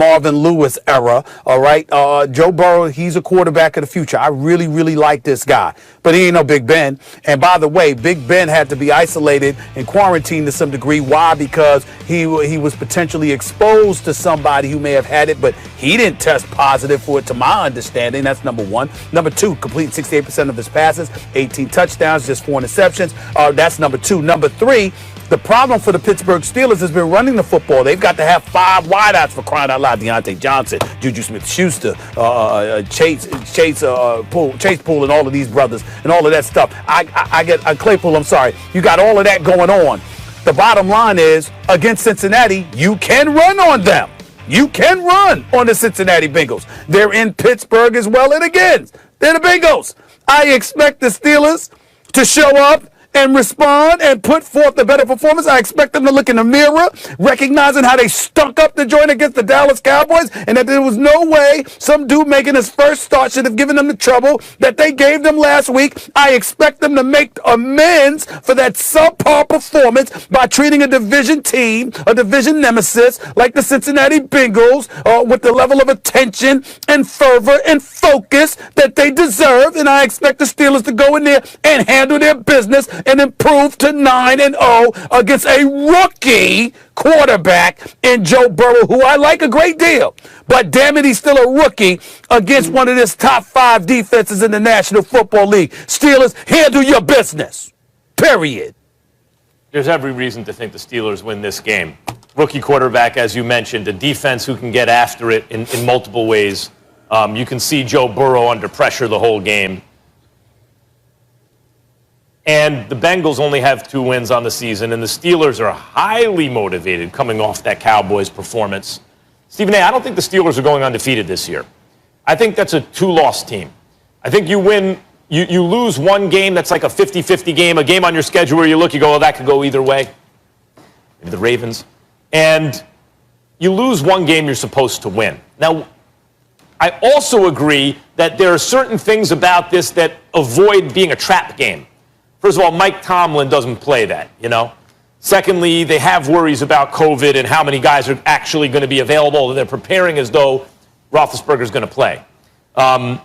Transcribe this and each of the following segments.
Marvin Lewis era, all right? Joe Burrow, he's a quarterback of the future. I really, really like this guy. But he ain't no Big Ben. And by the way, Big Ben had to be isolated and quarantined to some degree. Why? Because he was potentially exposed to somebody who may have had it, but he didn't test positive for it, to my understanding. That's number one. Number two, completing 68% of his passes, 18 touchdowns, just 4 interceptions. That's number two. Number three, the problem for the Pittsburgh Steelers has been running the football. They've got to have 5 wideouts, for crying out loud. Deontay Johnson, Juju Smith-Schuster, Chase Poole, and all of these brothers, and all of that stuff. I get Claypool. I'm sorry. You got all of that going on. The bottom line is, against Cincinnati, you can run on them. You can run on the Cincinnati Bengals. They're in Pittsburgh as well, and again, they're the Bengals. I expect the Steelers to show up and respond and put forth a better performance. I expect them to look in the mirror, recognizing how they stunk up the joint against the Dallas Cowboys, and that there was no way some dude making his first start should have given them the trouble that they gave them last week. I expect them to make amends for that subpar performance by treating a division team, a division nemesis, like the Cincinnati Bengals, with the level of attention and fervor and focus that they deserve. And I expect the Steelers to go in there and handle their business and improve to 9-0 against a rookie quarterback in Joe Burrow, who I like a great deal. But damn it, he's still a rookie against one of his top 5 defenses in the National Football League. Steelers, handle your business. Period. There's every reason to think the Steelers win this game. Rookie quarterback, as you mentioned, a defense who can get after it in multiple ways. You can see Joe Burrow under pressure the whole game. And the Bengals only have 2 wins on the season, and the Steelers are highly motivated coming off that Cowboys performance. Stephen A., I don't think the Steelers are going undefeated this year. I think that's a 2-loss team. I think you lose one game that's like a 50-50 game, a game on your schedule where you look, you go, oh, that could go either way. Maybe the Ravens. And you lose one game you're supposed to win. Now, I also agree that there are certain things about this that avoid being a trap game. First of all, Mike Tomlin doesn't play that, you know. Secondly, they have worries about COVID and how many guys are actually going to be available. They're preparing as though Roethlisberger's going to play. And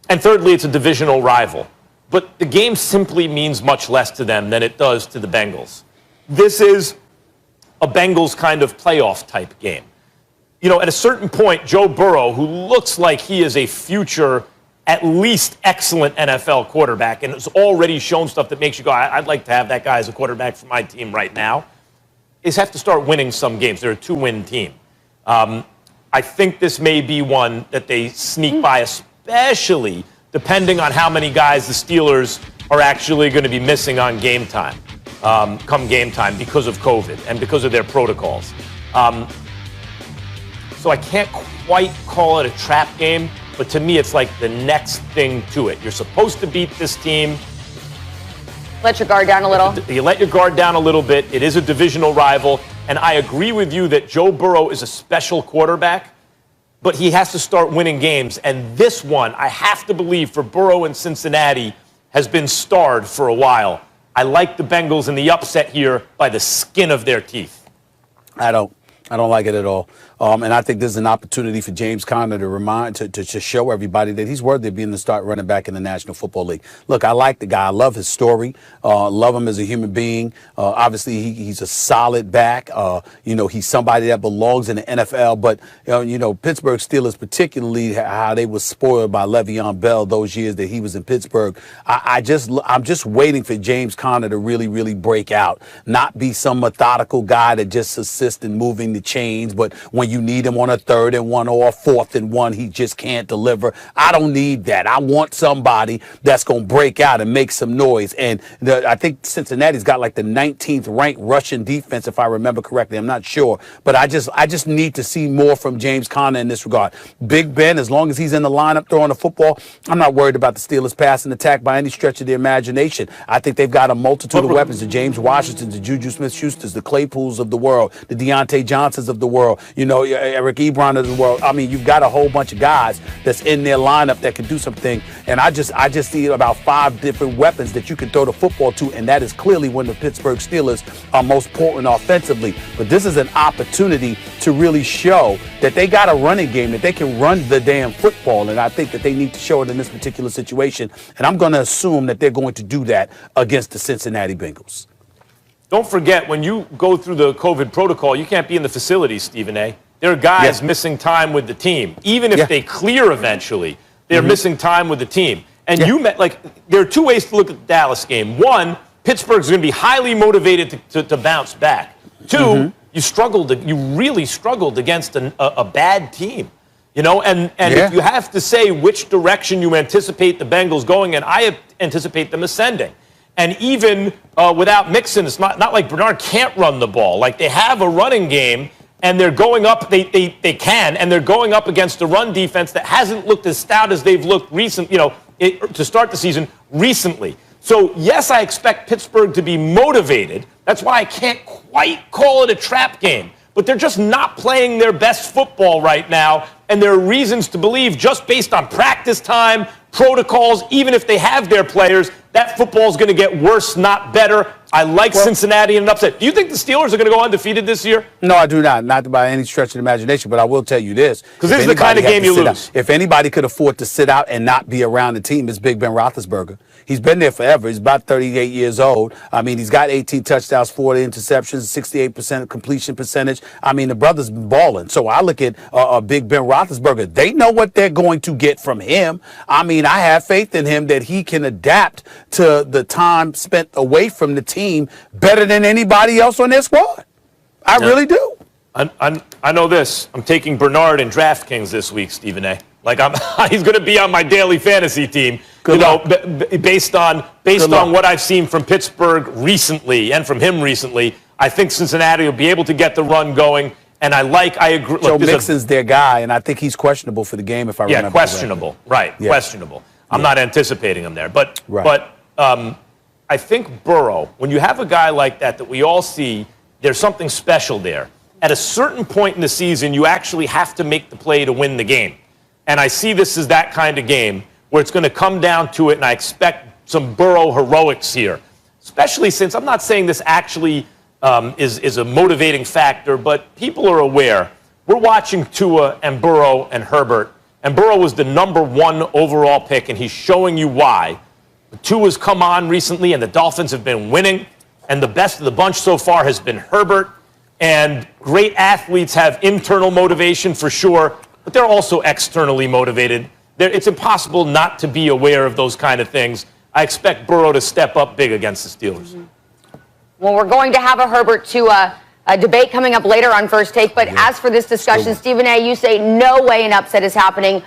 thirdly, it's a divisional rival. But the game simply means much less to them than it does to the Bengals. This is a Bengals kind of playoff type game. You know, at a certain point, Joe Burrow, who looks like he is a future at least excellent NFL quarterback, and has already shown stuff that makes you go, I'd like to have that guy as a quarterback for my team right now, is have to start winning some games. They're a 2-win team. I think this may be one that they sneak by, especially depending on how many guys the Steelers are actually going to be missing on game time, come game time, because of COVID and because of their protocols. So I can't quite call it a trap game, but to me, it's like the next thing to it. You're supposed to beat this team. Let your guard down a little. You let your guard down a little bit. It is a divisional rival. And I agree with you that Joe Burrow is a special quarterback, but he has to start winning games. And this one, I have to believe, for Burrow and Cincinnati, has been starred for a while. I like the Bengals in the upset here by the skin of their teeth. I don't like it at all. And I think this is an opportunity for James Conner to show everybody that he's worthy of being the start running back in the National Football League. Look, I like the guy. I love his story. Love him as a human being. Obviously, he's a solid back. He's somebody that belongs in the NFL. But, Pittsburgh Steelers, particularly how they were spoiled by Le'Veon Bell those years that he was in Pittsburgh. I'm just waiting for James Conner to really, really break out. Not be some methodical guy that just assists in moving the chains, but when you need him on a 3rd and 1 or a 4th and 1, he just can't deliver. I don't need that. I want somebody that's going to break out and make some noise. And I think Cincinnati's got like the 19th ranked rushing defense, if I remember correctly. I'm not sure. But I just need to see more from James Conner in this regard. Big Ben, as long as he's in the lineup throwing the football, I'm not worried about the Steelers passing attack by any stretch of the imagination. I think they've got a multitude of weapons. The James Washingtons, the Juju Smith-Schusters, the Claypools of the world, the Deontay Johnson Johnsons of the world, Eric Ebron of the world. I mean, you've got a whole bunch of guys that's in their lineup that can do something. And I just see about 5 different weapons that you can throw the football to, and that is clearly when the Pittsburgh Steelers are most potent offensively. But this is an opportunity to really show that they got a running game, that they can run the damn football, and I think that they need to show it in this particular situation. And I'm going to assume that they're going to do that against the Cincinnati Bengals. Don't forget, when you go through the COVID protocol, you can't be in the facility, Stephen A. There are guys missing time with the team. Even if they clear eventually, they're missing time with the team. And there are 2 ways to look at the Dallas game. 1, Pittsburgh's going to be highly motivated to bounce back. 2, you really struggled against a bad team. If you have to say which direction you anticipate the Bengals going, and I anticipate them ascending. And even without Mixon, it's not like Bernard can't run the ball. Like, they have a running game, and they're going up. They can, and they're going up against a run defense that hasn't looked as stout as they've looked to start the season recently. So, yes, I expect Pittsburgh to be motivated. That's why I can't quite call it a trap game. But they're just not playing their best football right now, and there are reasons to believe, just based on practice time, protocols, even if they have their players, that football is going to get worse, not better. I like Cincinnati in an upset. Do you think the Steelers are going to go undefeated this year? No, I do not. Not by any stretch of the imagination, but I will tell you this. Because this is the kind of game you lose. If anybody could afford to sit out and not be around the team, it's Big Ben Roethlisberger. He's been there forever. He's about 38 years old. I mean, he's got 18 touchdowns, 40 interceptions, 68% completion percentage. I mean, the brother's been balling. So I look at Big Ben Roethlisberger. They know what they're going to get from him. I mean, I have faith in him that he can adapt to the time spent away from the team better than anybody else on their squad. I really do. I know this. I'm taking Bernard in DraftKings this week, Stephen A. He's going to be on my daily fantasy team. Based on what I've seen from Pittsburgh recently and from him recently, I think Cincinnati will be able to get the run going. And I agree. Joe Mixon's their guy, and I think he's questionable for the game if I remember. Yeah, questionable. Right, questionable. I'm not anticipating him there. But I think Burrow, when you have a guy like that we all see, there's something special there. At a certain point in the season, you actually have to make the play to win the game. And I see this as that kind of game where it's going to come down to it, and I expect some Burrow heroics here, especially since I'm not saying this actually is a motivating factor, but people are aware. We're watching Tua and Burrow and Herbert, and Burrow was the #1 overall pick, and he's showing you why. Tua's come on recently, and the Dolphins have been winning, and the best of the bunch so far has been Herbert. And great athletes have internal motivation for sure, but they're also externally motivated. It's impossible not to be aware of those kind of things. I expect Burrow to step up big against the Steelers. Well, we're going to have a Herbert Tua debate coming up later on First Take. But as for this discussion, Stephen A., you say no way an upset is happening.